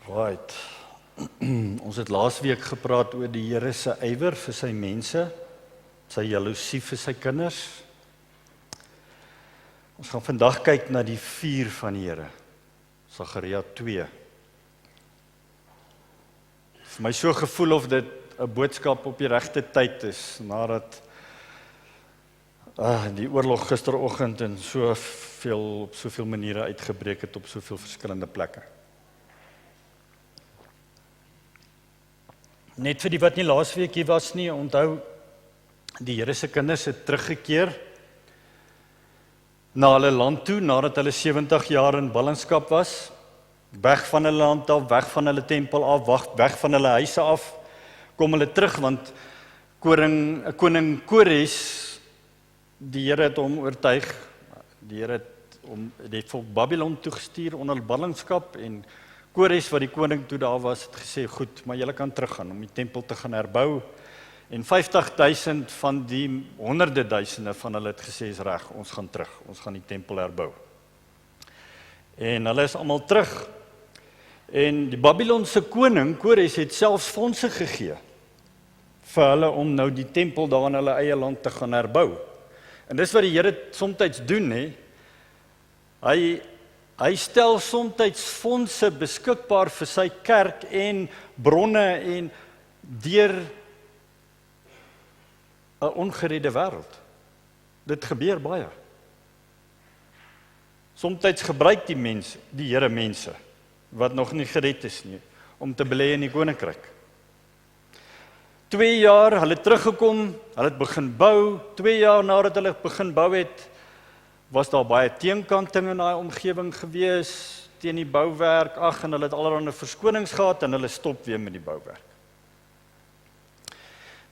Right. Ons het laasweek gepraat oor die Here se ywer vir sy mense, sy jaloesie vir sy kinders. Ons gaan vandag kyk na die vuur van die Here, Sagaria 2. Vir my so gevoel of dit 'n boodskap op die regte tyd is, nadat die oorlog gisteroggend en op soveel maniere uitgebreek het op soveel verskillende plekke. Net vir die wat nie laasweek hier was nie, onthou, die Here se kinders het teruggekeer na hulle land toe, nadat hulle 70 jaar in ballingskap was, weg van hulle land af, weg van hulle tempel af, weg van hulle huise af, kom hulle terug, want koning Kores, die Here het hom oortuig, die Here het volk Babylon toegestuur onder ballingskap, en Kores, wat die koning toe daar was, het gesê, goed, maar julle kan teruggaan om die tempel te gaan herbou, en 50.000 van die honderde duisende van hulle het gesê, is reg, ons gaan terug, ons gaan die tempel herbou. En hulle is almal terug, en die Babylonse koning, Kores, het selfs fondse gegee, vir hulle om nou die tempel daar in hulle eie land te gaan herbou. En dis wat die Here soms doen, hè? Hy stel soms fondse beskikbaar vir sy kerk en bronne en deur 'n ongeredde wêreld. Dit gebeur baie. Soms gebruik die Here mense wat nog nie gered is nie, om te belê in die koninkryk. 2 jaar, hulle het teruggekom, hulle het begin bou, 2 jaar nadat hulle begin bou het, was daar baie teenkanting in daai omgewing gewees, teen die bouwerk, en hulle het allerlei verskonings gehad, en hulle stop weer met die bouwerk.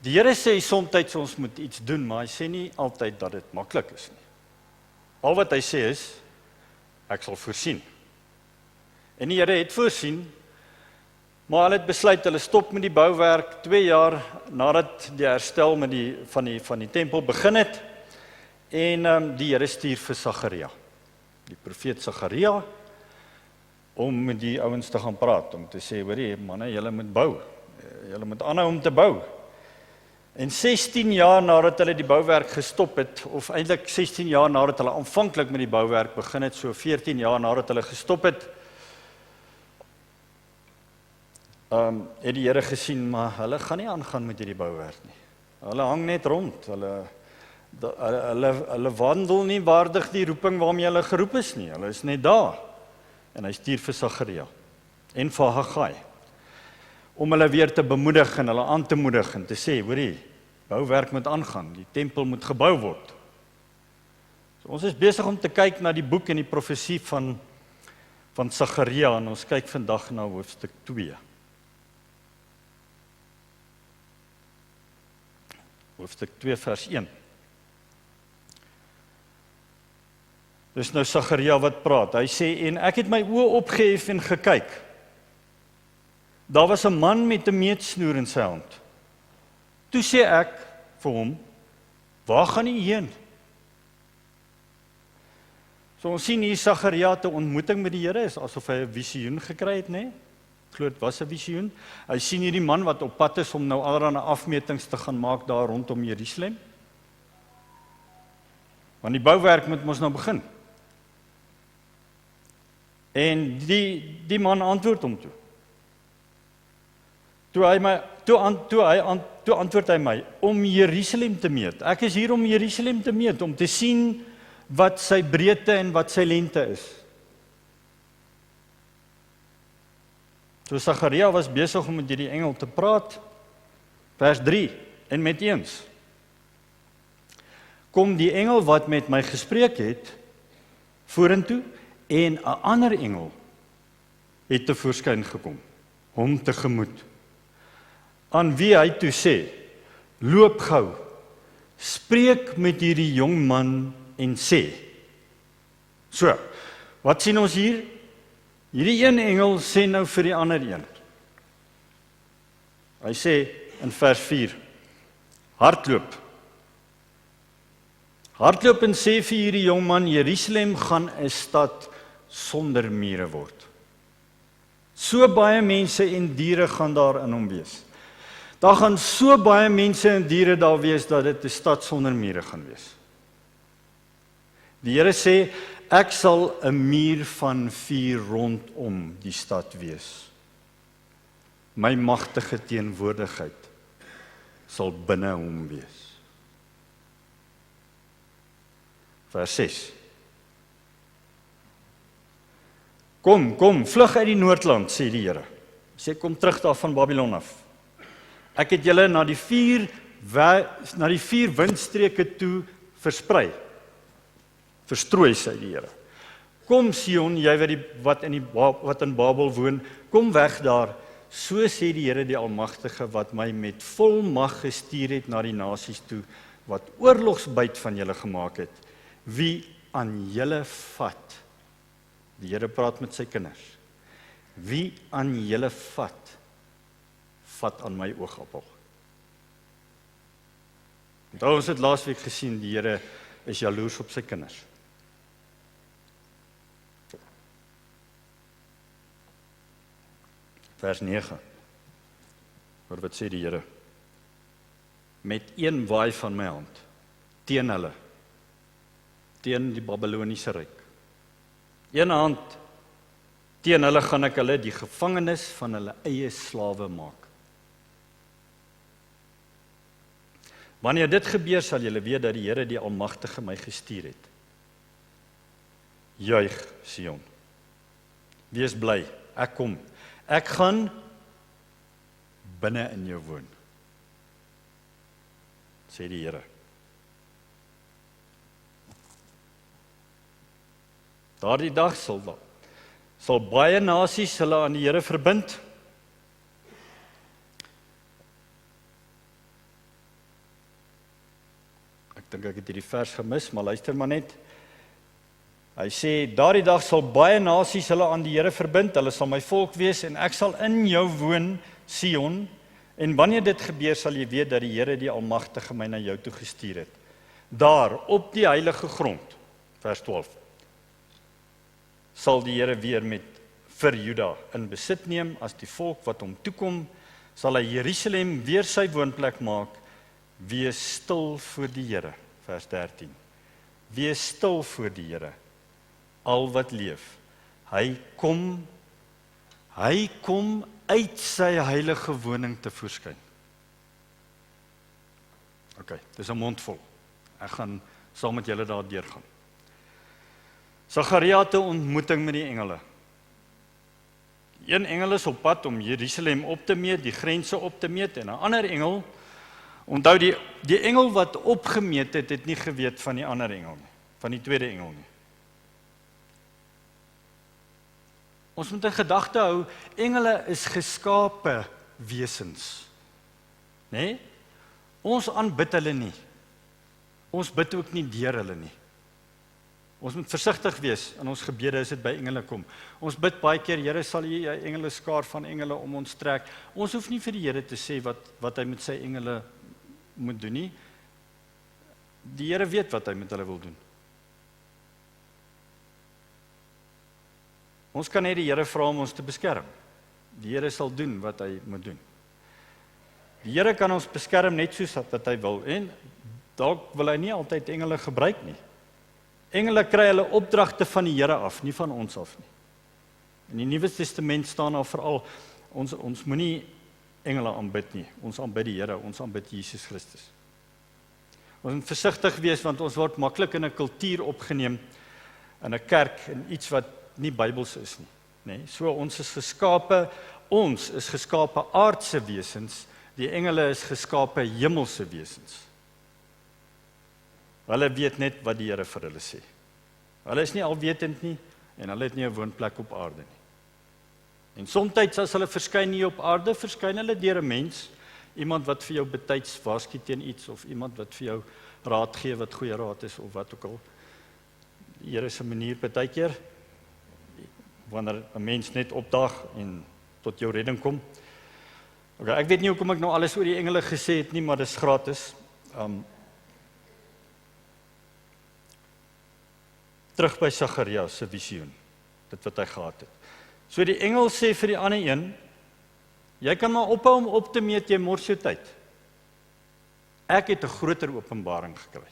Die Here sê soms ons moet iets doen, maar hy sê nie altyd dat dit maklik is nie. Al wat hy sê is, ek sal voorsien. En die Here het voorsien, maar hulle het besluit, hulle stop met die bouwerk 2 jaar nadat die herstel van die tempel begin het, en die Here stuur vir Sagaria, die profeet Sagaria, om met die ouens te gaan praat, om te sê, hoorie manne, julle moet bou, julle moet aanhou om te bou. En 16 jaar nadat hulle die bouwerk gestop het, of eintlik 16 jaar nadat hulle aanvanklik met die bouwerk begin het, so 14 jaar nadat hulle gestop het, het die Here gesien, maar hulle gaan nie aangaan met hierdie bouwerk nie. Hulle hang net rond, hulle wandel nie waardig die roeping waarmee hulle geroep is nie, hulle is net daar. En hy stuur vir Sagaria en vir Haggai, om hulle weer te bemoedig en hulle aan te moedig en te sê, hoorie, bouwerk moet aangaan, die tempel moet gebou word. So, ons is besig om te kyk na die boek en die profesie van Sagaria, en ons kyk vandag na hoofstuk 2. Hoofstuk 2 vers 1. Dis nou Sagaria wat praat. Hy sê, en ek het my oë opgehef en gekyk. Daar was 'n man met 'n meetsnoer in sy hand. Toe sê ek vir hom, waar gaan u heen? So ons sien hier Sagaria te ontmoeting met die Here, is asof hy 'n visioen gekry het, né? Ek glo dit was 'n visioen. Hy sien hierdie man wat op pad is om nou allerlei afmetings te gaan maak daar rondom Jerusalem. Want die bouwerk moet mos nou begin. En die man antwoord hom toe. Toe antwoord hy my, om Jerusalem te meet. Ek is hier om Jerusalem te meet, om te sien wat sy breedte en wat sy lengte is. So Sagaria was besig om met hierdie engel te praat, vers 3, en met eens kom die engel wat met my gespreek het, vorentoe, en 'n ander engel het tevoorskyn gekom, hom tegemoet, aan wie hy toe sê, loop gou, spreek met hierdie jong man en sê. So, wat sien ons hier? Hierdie een engel sê nou vir die ander een. Hy sê in vers 4, hardloop. Hardloop en sê vir hierdie jong man, Jerusalem gaan 'n stad sonder mure word. So baie mense en diere gaan daar in hom wees. Daar gaan so baie mense en diere daar wees, dat dit 'n stad sonder mure gaan wees. Die Here sê, ek sal 'n muur van vuur rondom die stad wees. My magtige teenwoordigheid sal binne hom wees. Vers 6. Kom, vlug uit die Noordland, sê die Here. Sê, kom terug daar van Babylon af. Ek het julle na die vier windstreke toe versprei. Verstrooi, sê die Here. Kom Sion, jy wat in Babel woon, kom weg daar. So sê die Here die Almagtige, wat my met volmag gestuur het na die nasies toe, wat oorlogsbyt van julle gemaak het. Wie aan julle vat. Die Here praat met sy kinders. Wie aan julle vat aan my oogappel. Onthou, ons het laasweek gesien, die Here is jaloers op sy kinders. Vers 9. Hoor wat sê die Here? Met een waai van my hand, teen hulle, teen die Babyloniese ryk. Een hand, teen hulle gaan ek hulle die gevangenes van hulle eie slawe maak. Wanneer dit gebeur, sal julle weet dat die Here die Almagtige my gestuur het. Juig, Sion. Wees bly, ek kom. Ek gaan binne in jou woon, sê die Here. Daardie dag sal baie nasies hulle aan die Here verbind. Ek dink ek het hierdie vers gemis, maar luister maar net. Hy sê, daardie dag sal baie nasies hulle aan die Here verbind, hulle sal my volk wees, en ek sal in jou woon, Sion, en wanneer dit gebeur, sal jy weet dat die Here die Almagtige my na jou toe gestuur het. Daar, op die heilige grond, vers 12, sal die Here weer vir Juda in besit neem, as die volk wat hom toekom, sal hy Jerusalem weer sy woonplek maak. Wees stil voor die Here, vers 13. Wees stil voor die Here, al wat leef. Hy kom uit sy heilige woning te voorskyn. OK, dis 'n mondvol. Ek gaan saam met julle daar deurgaan. Sagaria het 'n ontmoeting met die engele. Een engel is op pad om Jerusalem op te meet, die grense op te meet, en 'n ander engel, onthou die engel wat opgemeet het, het nie geweet van die ander engel nie, van die tweede engel nie. Ons moet in gedagte hou, engele is geskape wesens. Nee? Ons aanbid hulle nie. Ons bid ook nie deur hulle nie. Ons moet versigtig wees in ons gebede as dit by engele kom. Ons bid baie keer, Here, sal U 'n engele skaar van engele om ons trek. Ons hoef nie vir die Here te sê wat hy met sy engele moet doen nie. Die Here weet wat hy met hulle wil doen. Ons kan net die Here vra om ons te beskerm. Die Here sal doen wat hy moet doen. Die Here kan ons beskerm net soos wat hy wil, en dalk wil hy nie altyd engele gebruik nie. Engele kry hulle opdragte van die Here af, nie van ons af nie. In die Nuwe Testament staan daar veral, ons moenie engele aanbid nie, ons aanbid die Here, ons aanbid Jesus Christus. Ons moet versigtig wees, want ons word maklik in 'n kultuur opgeneem, in 'n kerk, in iets wat nie Bybels is nie. Nee, so ons is geskape aardse wesens, die engele is geskape hemelse wesens. Hulle weet net wat die Here vir hulle sê. Hulle is nie alwetend nie, en hulle het nie 'n woonplek op aarde nie. En soms as hulle verskyn hier op aarde, verskyn hulle deur 'n mens, iemand wat vir jou betyds waarsku teen iets, of iemand wat vir jou raad gee wat goeie raad is, of wat ook al. Die Here se manier partykeer, wanneer 'n mens net opdaag en tot jou redding kom. Okay, ek weet nie hoekom ek nou alles oor die engele gesê het nie, maar dis gratis. Terug by Sagaria se visioen, dit wat hy gehad het. So die engel sê vir die ander een, jy kan maar ophou om op te meet, jy mors jou tyd. Ek het 'n groter openbaring gekry.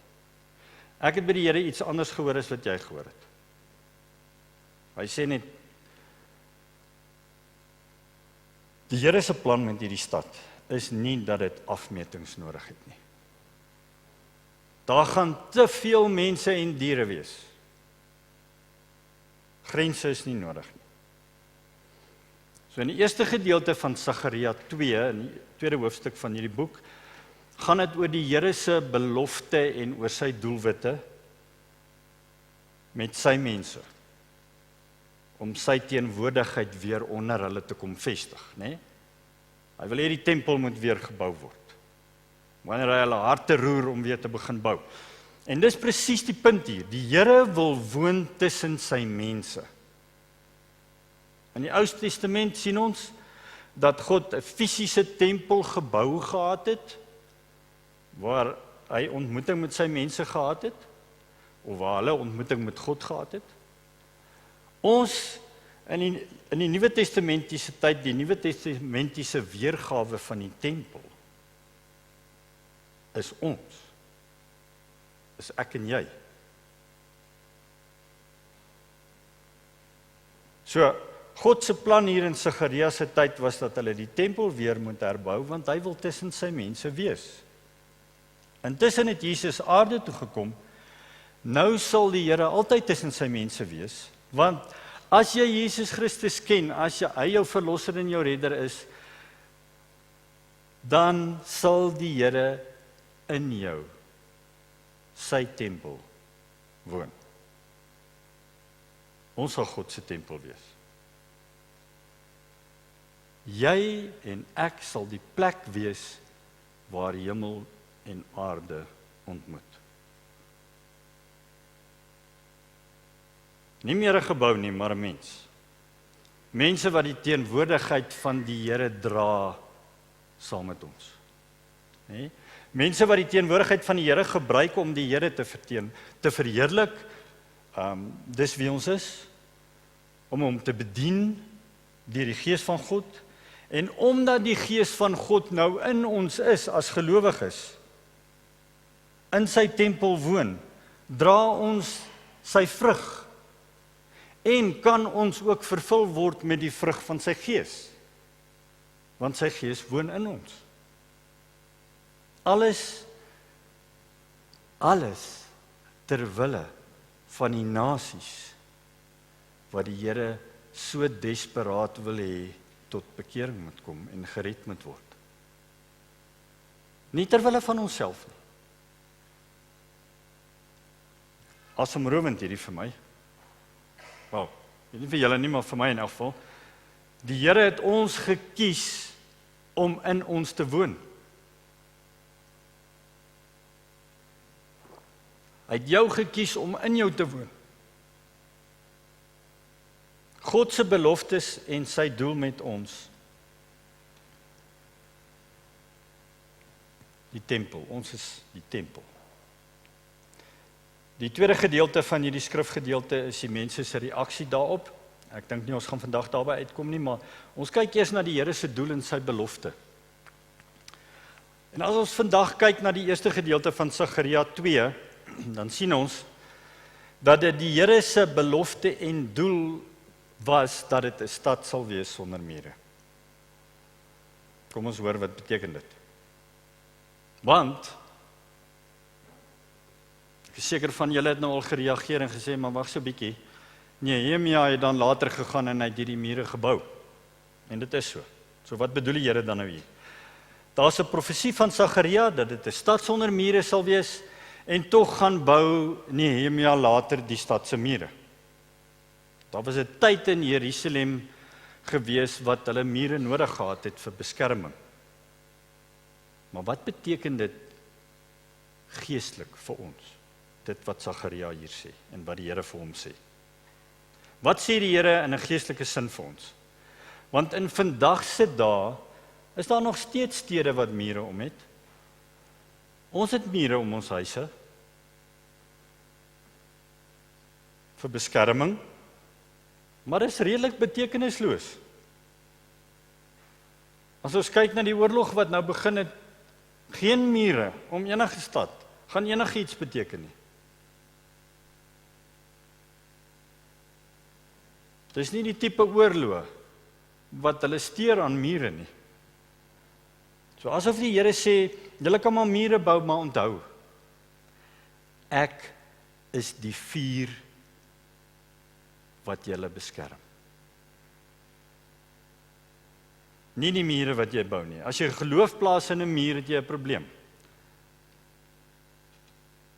Ek het by die Here iets anders gehoor as wat jy gehoor het. Hy sê net, die Here se plan met hierdie stad is nie dat dit afmetings nodig het nie. Daar gaan te veel mense en diere wees. Grense is nie nodig nie. So in die eerste gedeelte van Sagaria 2, in die tweede hoofstuk van hierdie boek, gaan dit oor die Here se belofte en oor sy doelwitte met sy mense, om sy teenwoordigheid weer onder hulle te kom vestig, né? Hy wil hê die tempel moet weer gebou word, wanneer hy hulle harte roer om weer te begin bou. En dis presies die punt hier, die Here wil woon tussen sy mense. In die Ou Testament sien ons dat God 'n fisiese tempel gebou gehad het, waar hy ontmoeting met sy mense gehad het, of waar hulle ontmoeting met God gehad het. Ons, in die Nuwe Testamentiese tyd, die Nuwe Testamentiese weergawe van die tempel, is ons, is ek en jy. So, God se plan hier in Sagaria se tyd was dat hulle die tempel weer moet herbou, want hy wil tussen sy mense wees. Intussen het Jesus aarde toe gekom, nou sal die Here altyd tussen sy mense wees, want as jy Jesus Christus ken, as hy jou verlosser en jou redder is, dan sal die Here in jou, sy tempel, woon. Ons sal God se tempel wees. Jy en ek sal die plek wees waar hemel en aarde ontmoet. Nie meer 'n gebou nie, maar 'n mens. Mense wat die teenwoordigheid van die Here dra saam met ons. Nee? Mense wat die teenwoordigheid van die Here gebruik om die Here te verheerlik, dis wie ons is, om hom te bedien deur die Gees van God, en omdat die Gees van God nou in ons is as gelowiges, in sy tempel woon, dra ons sy vrug, en kan ons ook vervul word met die vrug van sy Gees, want sy Gees woon in ons. Alles ter wille van die nasies, wat die Here so desperaat wil hê, tot bekering moet kom en gered moet word. Nie ter wille van onsself nie. Asemrowend hierdie vir my. Wel, nie vir julle nie, maar vir my in elk geval. Die Here het ons gekies om in ons te woon. Hy het jou gekies om in jou te woon. God se beloftes en sy doel met ons. Die tempel, ons is die tempel. Die tweede gedeelte van hierdie skrifgedeelte is die mense se reaksie daarop. Ek dink nie ons gaan vandag daarby uitkom nie, maar ons kyk eers na die Here se doel en sy belofte. En as ons vandag kyk na die eerste gedeelte van Sagaria 2, dan sien ons dat dit die Here se belofte en doel was dat dit 'n stad sal wees sonder mure. Kom ons hoor wat beteken dit. Want ek is seker van julle het nou al gereageer en gesê, maar wag so 'n bietjie. Nehemia het dan later gegaan en hy het hierdie mure gebou. En dit is so. So wat bedoel die Here dan nou hier? Daar's 'n profesie van Sagaria dat dit 'n stad sonder mure sal wees, en tog gaan bou Nehemia later die stad se mure. Daar was 'n tyd in Jerusalem gewees wat hulle mure nodig gehad het vir beskerming. Maar wat beteken dit geestelik vir ons? Dit wat Sagaria hier sê en wat die Here vir hom sê. Wat sê die Here in 'n geestelike sin vir ons? Want in vandag se dae is daar nog steeds stede wat mure om het. Ons het mure om ons huise vir beskerming. maar is redelik betekenisloos. As ons kyk na die oorlog wat nou begin het, geen mure om enige stad, gaan enigiets beteken nie. Dis nie die tipe oorlog wat hulle steur aan mure nie. So asof die Here sê, julle kan maar mure bou, maar onthou, ek is die vuur wat julle beskerm. Nie die mure wat jy bou nie. As jy geloof plaas in 'n muur, het jy 'n probleem.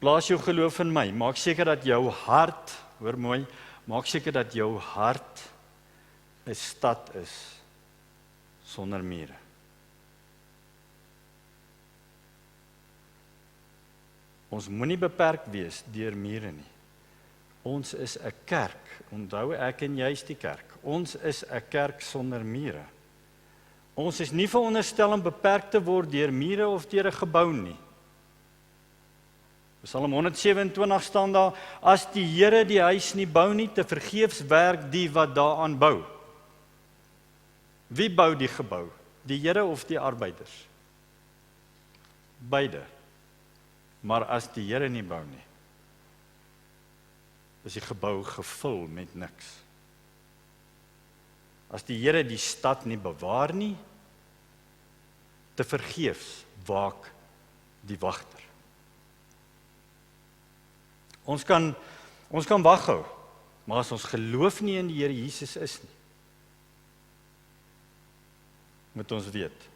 Plaas jou geloof in my, maak seker dat jou hart, hoor mooi, maak seker dat jou hart 'n stad is sonder mure. Ons moenie beperk wees deur mure nie. Ons is 'n kerk. Onthou, ek en jy is die kerk. Ons is 'n kerk sonder mure. Ons is nie veronderstel om beperk te word deur mure of deur 'n gebou nie. Psalm 127 staan daar, as die Here die huis nie bou nie, te vergeefs werk die wat daaraan bou. Wie bou die gebou? Die Here of die arbeiders? Beide. Maar as die Here nie bou nie, is die gebou gevul met niks. As die Here die stad nie bewaar nie, te vergeefs waak die wagter. Ons kan wag hou, maar as ons geloof nie in die Here Jesus is nie, moet ons weet.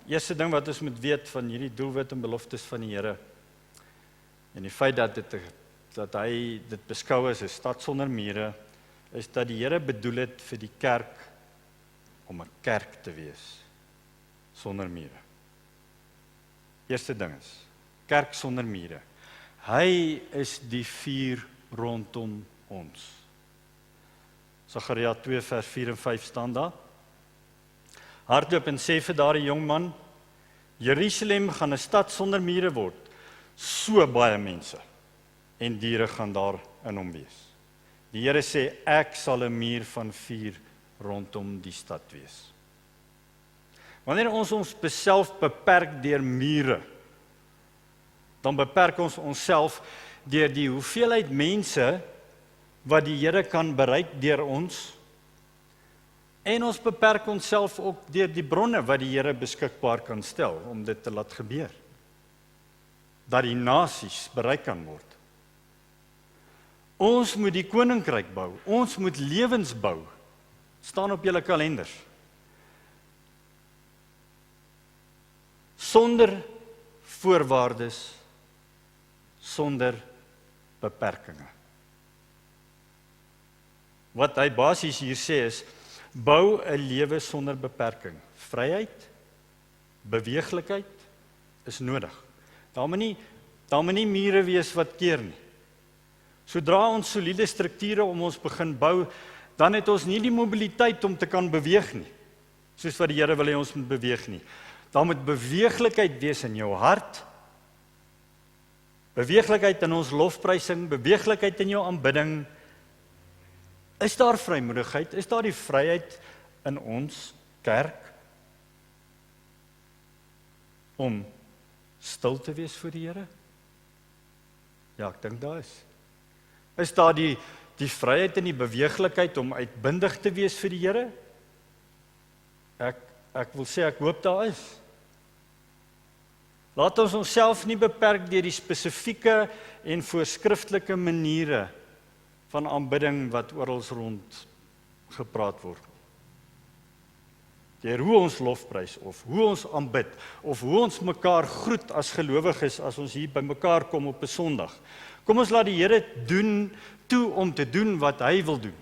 Eerste ding wat ons moet weet van hierdie doelwit en beloftes van die Here, en die feit dat hy dit beskou as 'n stad sonder mure, is dat die Here bedoel het vir die kerk om 'n kerk te wees sonder mure. Eerste ding is, kerk sonder mure. Hy is die vuur rondom ons. Sagaria 2 vers 4 en 5 staan daar. Hardloop en sê vir daardie jong man, Jerusalem gaan 'n stad sonder mure word. So baie mense en diere gaan daar in hom wees. Die Here sê, ek sal 'n muur van vuur rondom die stad wees. Wanneer ons onsself beperk deur mure, dan beperk ons onsself deur die hoeveelheid mense wat die Here kan bereik deur ons, en ons beperk onsself ook deur die bronne wat die Here beskikbaar kan stel om dit te laat gebeur. Dat die nasies bereik kan word. Ons moet die koninkryk bou, ons moet lewens bou, staan op julle kalenders. Sonder voorwaardes, sonder beperkings. Wat hy basies hier sê is, bou 'n lewe sonder beperking. Vryheid, beweeglikheid is nodig. Daar moet nie mure wees wat keer nie. Sodra ons soliede strukture om ons begin bou, dan het ons nie die mobiliteit om te kan beweeg nie, soos wat die Here wil hê ons moet beweeg nie. Daar moet beweeglikheid wees in jou hart, beweeglikheid in ons lofprysing, beweeglikheid in jou aanbidding. Is daar vrymoedigheid? Is daar die vryheid in ons kerk om stil te wees vir die Here? Ja, ek dink daar is. Is daar die vryheid en die beweeglikheid om uitbundig te wees vir die Here? Ek wil sê, ek hoop daar is. Laat ons onsself nie beperk deur die spesifieke en voorskriftelike maniere van aanbidding wat oral rond gepraat word. Deur hoe ons lofprys, of hoe ons aanbid, of hoe ons mekaar groet as gelowiges as ons hier by mekaar kom op 'n Sondag. Kom ons laat die Here doen toe om te doen wat hy wil doen.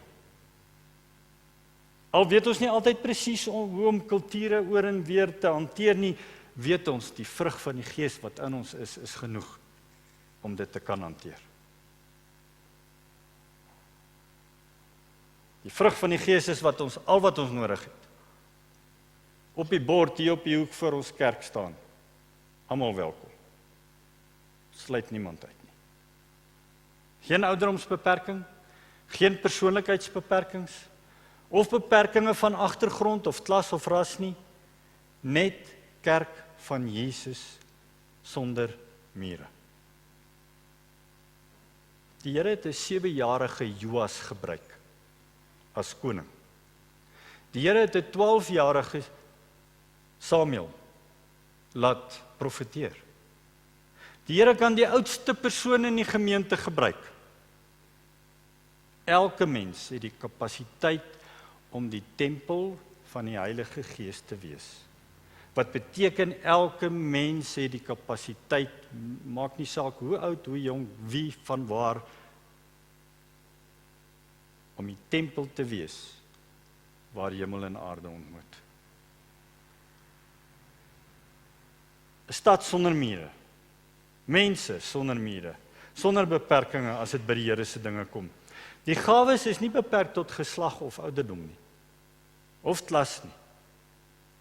Al weet ons nie altyd presies hoe om kulture oor en weer te hanteer nie, weet ons die vrug van die Gees wat in ons is genoeg om dit te kan hanteer. Die vrug van die Gees is al wat ons nodig het. Op die bord hier op die hoek voor ons kerk staan. Almal welkom. Sluit niemand uit nie. Geen ouderdomsbeperking, Geen persoonlikheidsbeperkings, of beperkings van agtergrond of klas of ras nie, net kerk van Jesus sonder mure. Die Here het 'n 7-jarige Joas gebruik as koning. Die Here het 'n 12-jarige Samuel laat profeteer. Die Here kan die oudste persoon in die gemeente gebruik. Elke mens het die kapasiteit om die tempel van die Heilige Gees te wees. Wat beteken elke mens het die kapasiteit, maak nie saak hoe oud, hoe jong, wie, van waar, om die tempel te wees, waar hemel en aarde ontmoet. 'n Stad sonder mure, mense sonder mure, sonder beperkings as dit by die Here se dinge kom. Die gawes is nie beperk tot geslag of ouderdom nie, of klas nie.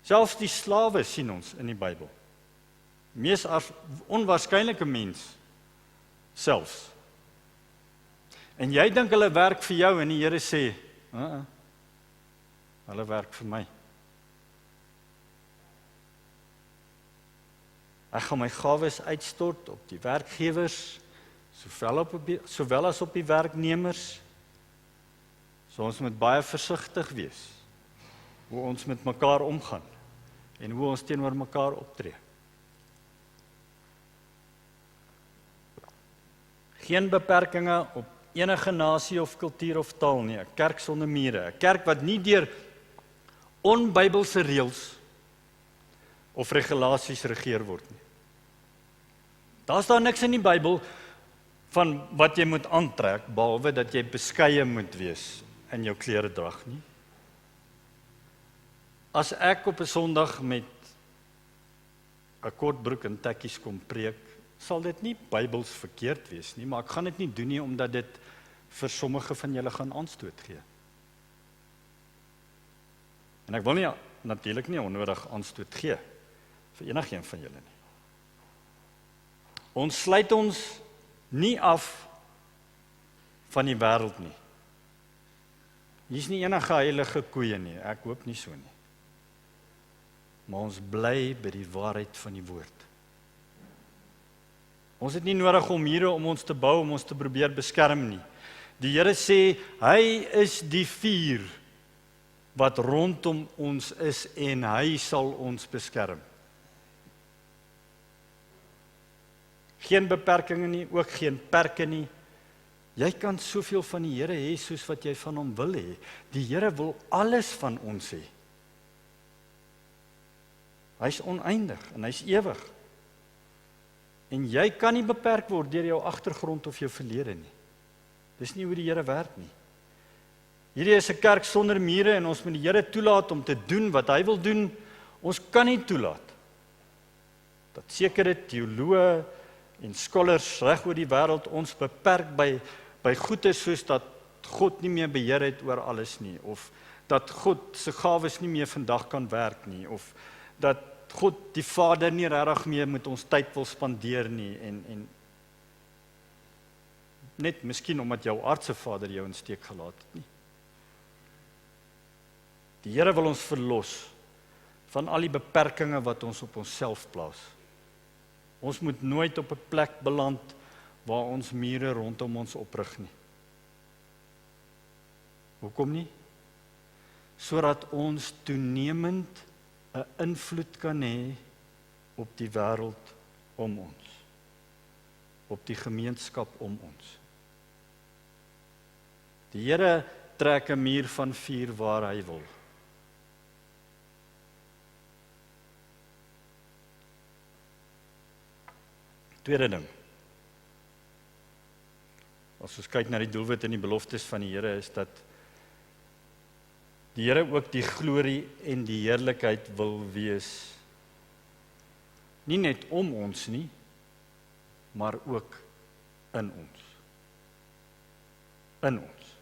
Selfs die slawe sien ons in die Bybel. Mees onwaarskynlike mens, selfs. En jy dink hulle werk vir jou en die Here sê, hulle werk vir my. Ek gaan my gawes uitstort op die werkgewers, sowel as op die werknemers. So ons moet baie versigtig wees hoe ons met mekaar omgaan en hoe ons teenoor mekaar optree. Geen beperkings op enige nasie of kultuur of taal nie, 'n kerk sonder mure, 'n kerk wat nie deur onbybelse reëls of regulasies regeer word nie. Daar staan niks in die Bybel van wat jy moet aantrek, behalwe dat jy beskeie moet wees in jou kleredrag nie. As ek op 'n Sondag met 'n kort broek en tekkies kom preek, sal dit nie Bybels verkeerd wees nie, maar ek gaan dit nie doen nie, omdat dit vir sommige van julle gaan aanstoot gee. En ek wil nie, natuurlik nie onnodig aanstoot gee, vir enigeen van julle nie. Ons sluit ons nie af van die wêreld nie. Hier is nie enige heilige koeie nie, ek hoop nie so nie. Maar ons bly by die waarheid van die woord. Ons het nie nodig om mure om ons te bou, om ons te probeer beskerm nie. Die Here sê, hy is die vuur wat rondom ons is en hy sal ons beskerm. Geen beperkings nie, ook geen perke nie. Jy kan soveel van die Here hê soos wat jy van hom wil hê. Die Here wil alles van ons hê. Hy is oneindig en hy is ewig. En jy kan nie beperk word deur jou agtergrond of jou verlede nie. Dis nie hoe die Here werk nie. Hierdie is 'n kerk sonder mure en ons moet die Here toelaat om te doen wat hy wil doen. Ons kan nie toelaat dat sekere teoloë en scholars reg oor die wêreld ons beperk by goeie soos dat God nie meer beheer het oor alles nie, of dat God se gawes nie meer vandag kan werk nie, of dat God die Vader nie regtig meer met ons tyd wil spandeer nie, en net miskien omdat jou aardse Vader jou in steek gelaat het nie. Die Here wil ons verlos van al die beperkings wat ons op onsself plaas. Ons moet nooit op 'n plek beland waar ons mure rondom ons oprig nie. Hoekom nie? Sodat ons toenemend 'n invloed kan hê op die wêreld om ons, op die gemeenskap om ons. Die Here trek 'n muur van vuur waar hy wil. Tweede ding. As ons kyk na die doelwit en die beloftes van die Here, is dat die Here ook die glorie en die heerlikheid wil wees. Nie net om ons nie, maar ook in ons. In ons.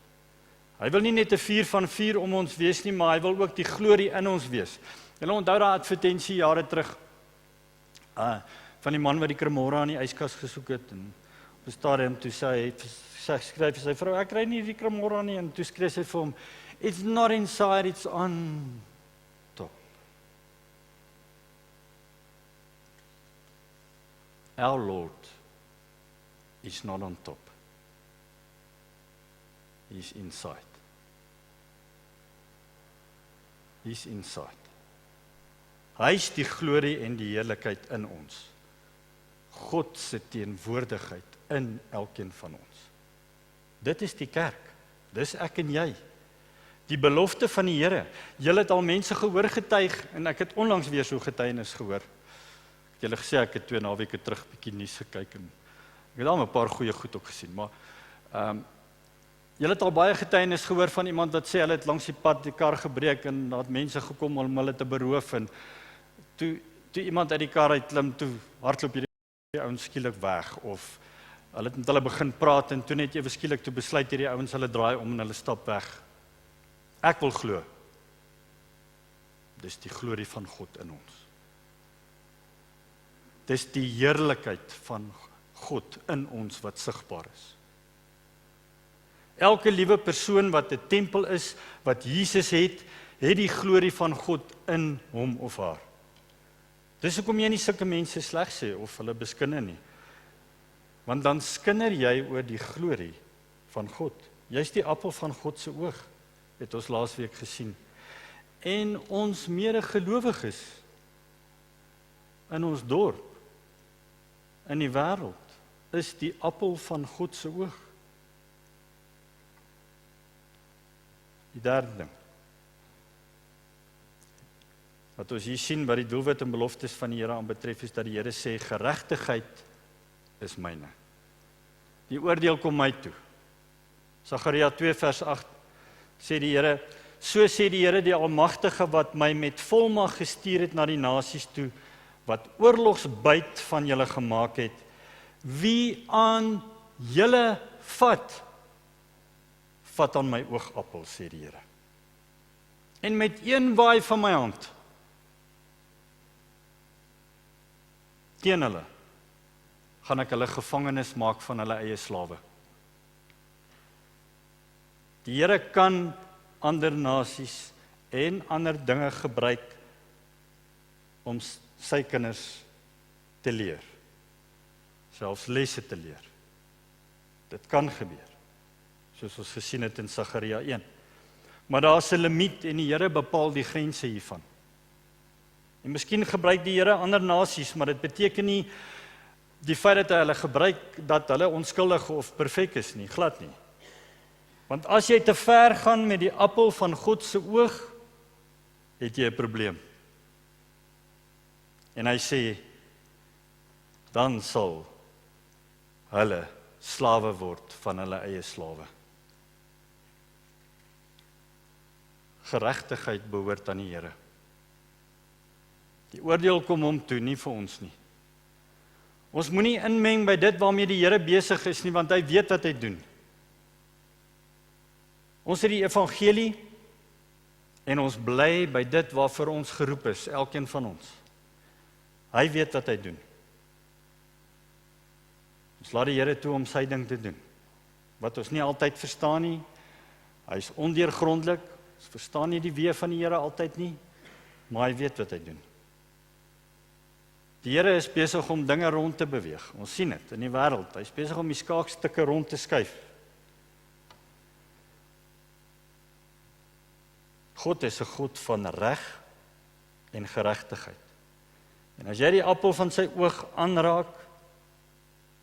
Hy wil nie net 'n vuur van vuur om ons wees nie, maar hy wil ook die glorie in ons wees. Julle onthou daai advertensie jare terug van die man wat die Cremora in die yskas gesoek het, en Op 'n stadium toe skryf sy vrou, ek kry nie die Cremora nie, en toe skryf sy vir hom, it's not inside, it's on top. Our Lord is not on top. He's inside. He's inside. Hy is die glorie en die heerlikheid in ons. God se teenwoordigheid in elkeen van ons. Dit is die kerk. Dis ek en jy. Die belofte van die Here. Julle het al mense gehoor getuig, en ek het onlangs weer so getuienis gehoor. Ek het julle gesê, ek het 2 naweke terug bietjie nuus gekyk, en ek het al 'n paar goeie goed ook gesien, maar julle het al baie getuienis gehoor van iemand wat sê, hulle het langs die pad die kar gebreek, en daar het mense gekom om hulle te beroof, en toe iemand uit die kar uitklim, toe hardloop hierdie ouens skielik weg, of hulle het met hulle begin praat, en toe net ewe skielik toe besluit hierdie ouens, hulle draai om en hulle stap weg. Ek wil glo, dis die glorie van God in ons. Dis die heerlikheid van God in ons wat sigbaar is. Elke liewe persoon wat 'n tempel is, wat Jesus het die glorie van God in hom of haar. Dis hoekom jy nie sulke mense sleg sê of hulle beskinne nie. Want dan skinder jy oor die glorie van God. Jy's die appel van God se oog, het ons laasweek gesien. En ons medegelowiges in ons dorp, in die wêreld, is die appel van God se oog. Die derde ding, wat ons hier sien wat die doelwit en beloftes van die Here aanbetref, is dat die Here sê, geregtigheid is myne. Die oordeel kom my toe. Sagaria 2 vers 8 sê die Here, so sê die Here die Almagtige wat my met volmag gestuur het na die nasies toe, wat oorlogsbyt van julle gemaak het, wie aan julle vat aan my oogappel, sê die Here. En met een waai van my hand, teen hulle, gaan ek hulle gevangenes maak van hulle eie slawe. Die Here kan ander nasies en ander dinge gebruik om sy kinders te leer, selfs lesse te leer. Dit kan gebeur, soos ons gesien het in Sagaria 1. Maar daar is 'n limiet en die Here bepaal die grense hiervan. En miskien gebruik die Here ander nasies, maar dit beteken nie die feit dat hy hulle gebruik, dat hulle onskuldig of perfek is nie, glad nie. Want as jy te ver gaan met die appel van God se oog, het jy 'n probleem. En hy sê, dan sal hulle slawe word van hulle eie slawe. Geregtigheid behoort aan die Here. Die oordeel kom hom toe, nie vir ons nie. Ons moenie inmeng by dit waarmee die Here besig is nie, want hy weet wat hy doen. Ons het die evangelie en ons bly by dit waarvoor ons geroep is, elkeen van ons. Hy weet wat hy doen. Ons laat die Here toe om sy ding te doen. Wat ons nie altyd verstaan nie, hy is ondeurgrondelik, ons verstaan nie die weë van die Here altyd nie, maar hy weet wat hy doen. Die Here is besig om dinge rond te beweeg. Ons sien dit in die wêreld. Hy is besig om die skaakstukke rond te skuif. God is 'n God van reg en geregtigheid. En as jy die appel van sy oog aanraak,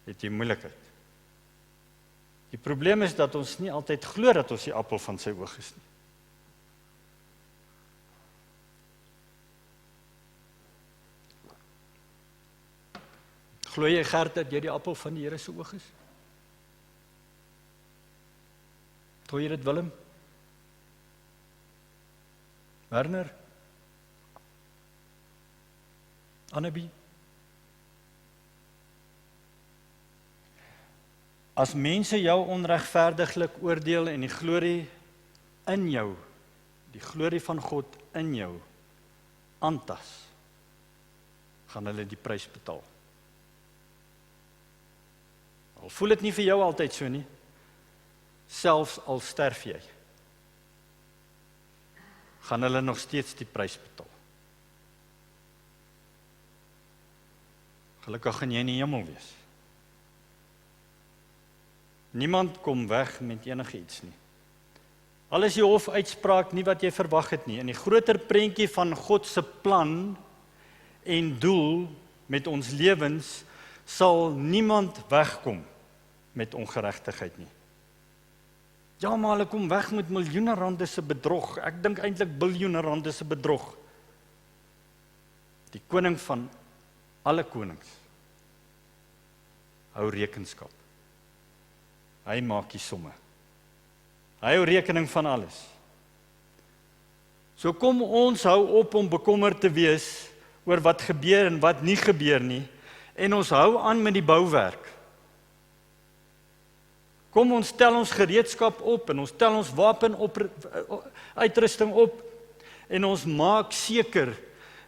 het jy moeilikheid. Die probleem is dat ons nie altyd glo dat ons die appel van sy oog is nie. Glo jy, Gert, dat jy die appel van die Here se oog is? Glo jy dit, Willem? Werner? Annabie? As mense jou onregverdiglik oordeel en die glorie in jou, die glorie van God in jou, aantas, gaan hulle die prys betaal. Al voel dit nie vir jou altyd so nie, selfs al sterf jy, gaan hulle nog steeds die prys betaal. Gelukkig gaan jy in die hemel wees. Niemand kom weg met enige iets nie. Al is die hofuitspraak nie wat jy verwag het nie. In die groter prentjie van God se plan en doel met ons lewens, sal niemand wegkom met ongeregtigheid nie. Ja, maar hulle kom weg met miljoene rande se bedrog. Ek dink eintlik biljoene rande se bedrog. Die koning van alle konings hou rekenskap. Hy maak die somme. Hy hou rekening van alles. So kom ons hou op om bekommerd te wees oor wat gebeur en wat nie gebeur nie, en ons hou aan met die bouwerk. Kom ons tel ons gereedskap op en ons tel ons uitrusting op en ons maak seker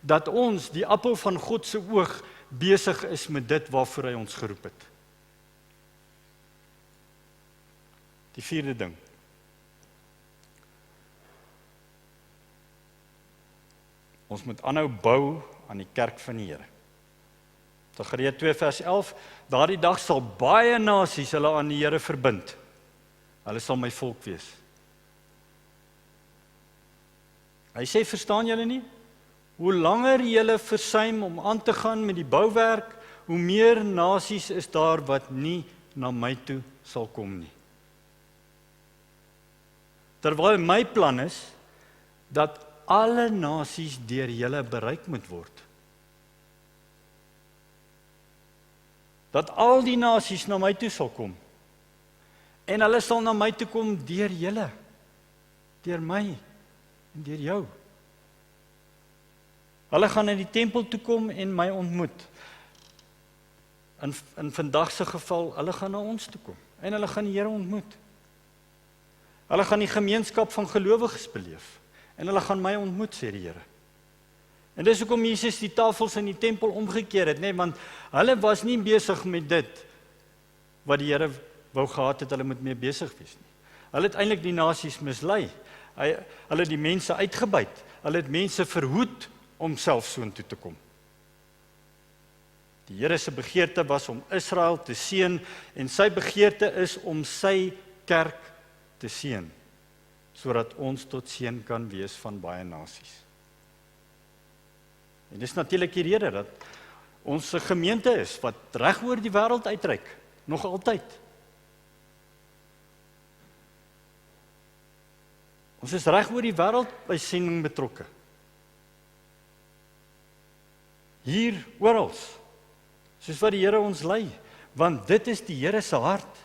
dat ons, die appel van God se oog, besig is met dit waarvoor hy ons geroep het. Die vierde ding. Ons moet aanhou bou aan die kerk van die Here. Sagaria 2 vers 11, daardie dag sal baie nasies hulle aan die Here verbind. Hulle sal my volk wees. Hy sê, verstaan julle nie? Hoe langer julle versuim om aan te gaan met die bouwerk, hoe meer nasies is daar wat nie na my toe sal kom nie. Terwyl my plan is, dat alle nasies deur julle bereik moet word. Dat al die nasies na my toe sal kom. En hulle sal na my toe kom deur julle, deur my en deur jou. Hulle gaan in die tempel toe kom en my ontmoet. In vandag se geval, hulle gaan na ons toe kom en hulle gaan die Here ontmoet. Hulle gaan die gemeenskap van gelowiges beleef en hulle gaan my ontmoet, sê die Here. En dis hoekom Jesus die tafels in die tempel omgekeer het, nee, want hulle was nie besig met dit wat die Here wou gehad het hulle moet mee besig wees nie. Hulle het eintlik die nasies mislei. Hulle het die mense uitgebuit. Hulle het mense verhoed om self soontoe te kom. Die Here se begeerte was om Israel te seën en sy begeerte is om sy kerk te seën, sodat ons tot seën kan wees van baie nasies. En dis natuurlik die rede dat ons 'n gemeente is wat reg oor die wêreld uitreik, nog altyd. Ons is reg oor die wêreld by sending betrokke. Hier, oral, soos wat die Here ons lei, want dit is die Here se hart.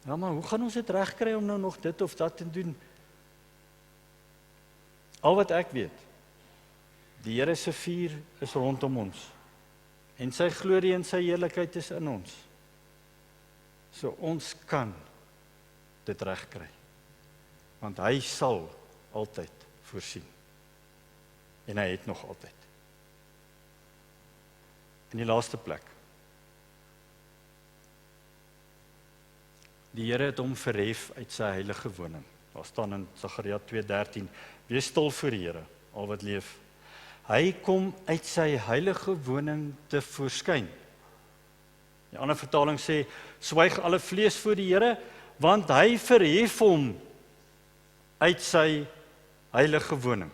Ja, maar hoe gaan ons dit regkry om nou nog dit of dat te doen? Al wat ek weet, die Here se vuur is rondom ons, en sy glorie en sy heerlikheid is in ons. So ons kan dit regkry, want hy sal altyd voorsien. En hy het nog altyd. In die laaste plek. Die Here het hom verhef uit sy heilige woning. Daar staan in Sagaria 2:13, wees stil voor die Here, al wat leef. Hy kom uit sy heilige woning te voorskyn. Die ander vertaling sê, swyg alle vlees voor die Here, want hy verhef hom uit sy heilige woning.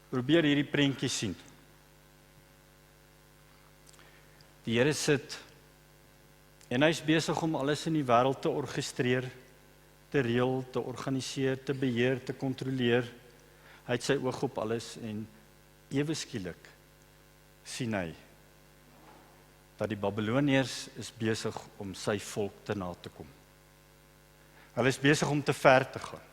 Probeer hierdie prentjie sien. Die Here sit en hy is besig om alles in die wêreld te orkestreer, te reël, te organiseer, te beheer, te kontroleer. Hy het sy oog op alles en ewe skielik sien hy dat die Babiloniërs is besig om sy volk te na te kom. Hulle is besig om te ver te gaan.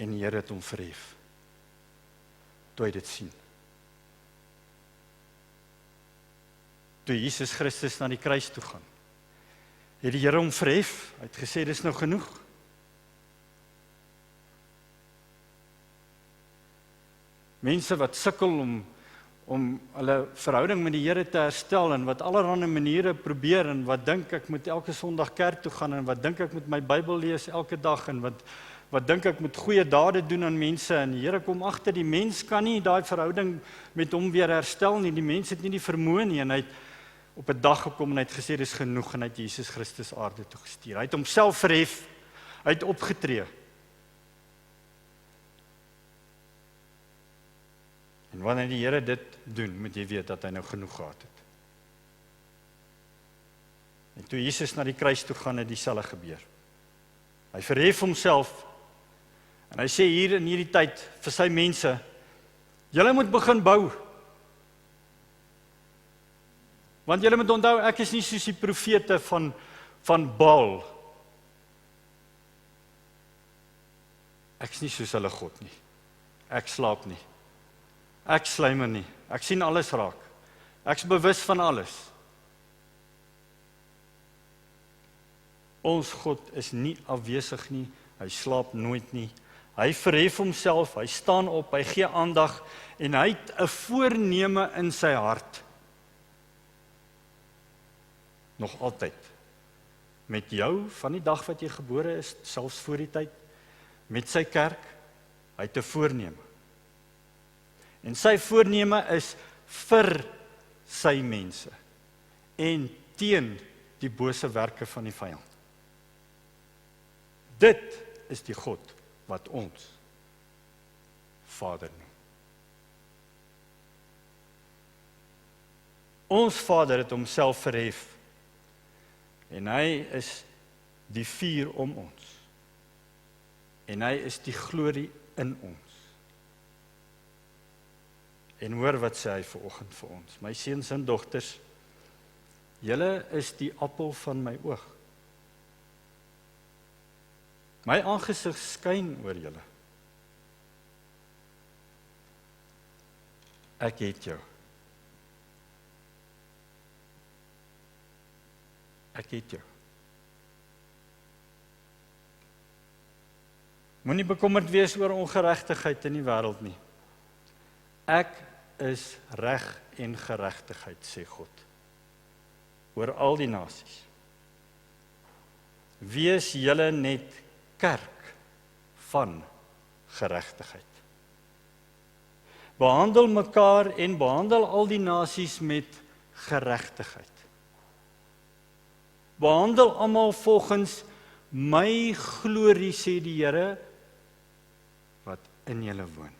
En die Here het hom verhef toe hy dit sien. Toe Jesus Christus na die kruis toe gaan, het die Here hom verhef. Hy het gesê, dis nou genoeg. mense wat sukkel om hulle verhouding met die Here te herstel en wat allerlei maniere probeer en wat dink ek moet elke Sondag kerk toe gaan en wat dink ek moet my Bybel lees elke dag en wat dink ek moet goeie dade doen aan mense en die Here kom agter die mens kan nie daai verhouding met hom weer herstel nie. Die mens het nie die vermoë nie en hy het op 'n dag gekom en hy het gesê dis genoeg en hy het Jesus Christus aarde toe gestuur. Hy het homself verhef, hy het opgetree. En wanneer die Here dit doen, moet jy weet dat hy nou genoeg gehad het. En toe Jesus na die kruis toe gaan, het dieselfde gebeur. Hy verhef homself en hy sê hier in hierdie tyd vir sy mense, julle moet begin bou. Want julle moet onthou, ek is nie soos die profete van Baal. Ek is nie soos hulle God nie. Ek slaap nie. Ek slymer nie. Ek sien alles raak. Ek is bewus van alles. Ons God is nie afwesig nie. Hy slaap nooit nie. Hy verhef homself, hy staan op, hy gee aandag en hy het 'n voorneme in sy hart. Nog altyd. Met jou van die dag wat jy gebore is, selfs voor die tyd, met sy kerk, hy het 'n voorneme. En sy voorneme is vir sy mense en teen die bose werke van die vyand. Dit is die God wat ons Vader noem. Ons Vader het homself verhef en hy is die vuur om ons. En hy is die glorie in ons. En hoor wat sê hy vanoggend vir ons. My seuns en dogters, julle is die appel van my oog. My aangesig skyn oor julle. Ek het jou. Ek het jou. Moenie bekommerd wees oor ongeregtigheid in die wêreld nie. Ek is reg en geregtigheid, sê God, oor al die nasies. Wees julle net kerk van geregtigheid. Behandel mekaar en behandel al die nasies met geregtigheid. Behandel almal volgens my glorie, sê die Here, wat in julle woon.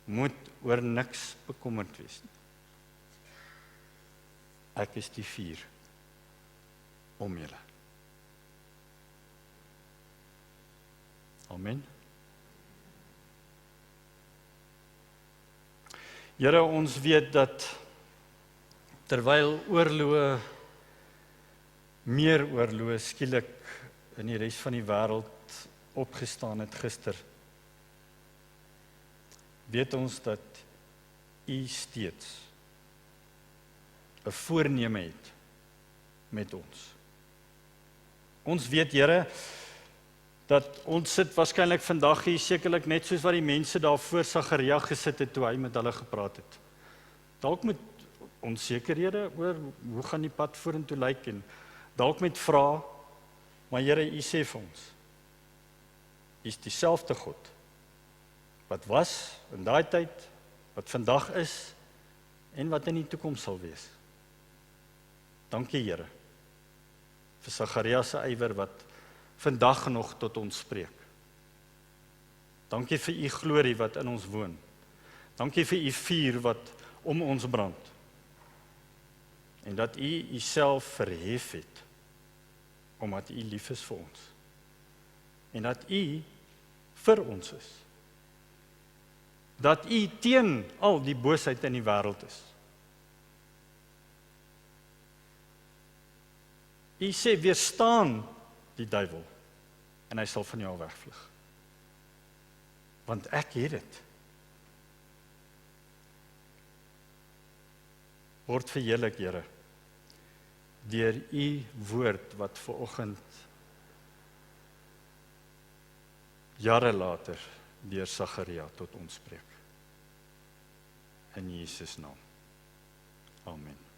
Moet oor niks bekommerd wees nie. Ek is die vuur om julle. Amen. Here, ons weet dat terwyl oorloë, meer oorloë skielik in die res van die wêreld opgestaan het gister, weet ons dat U steeds 'n voorneme het met ons. Ons weet, Here, dat ons sit waarskynlik vandag hier sekerlik net soos wat die mense daar voor Sagaria gesit het toe hy met hulle gepraat het. Dalk met onsekerhede oor hoe gaan die pad vorentoe lyk en dalk met vrae, maar Here, U sê vir ons, U is dieselfde God wat was in daai tyd, wat vandag is en wat in die toekoms sal wees. Dankie, Here, vir Sagaria se ywer wat vandag nog tot ons spreek. Dankie vir U glorie wat in ons woon. Dankie vir U vuur wat om ons brand. En dat U Uself verhef het, omdat U lief is vir ons. En dat U vir ons is. Dat U teen al die boosheid in die wêreld is. U sê, weerstaan die duiwel, en hy sal van jou wegvlug. Want ek het dit. Word verheerlik, Here, deur U woord wat vanoggend, jare later, deur Sagaria tot ons spreek. In Jesus naam. Amen.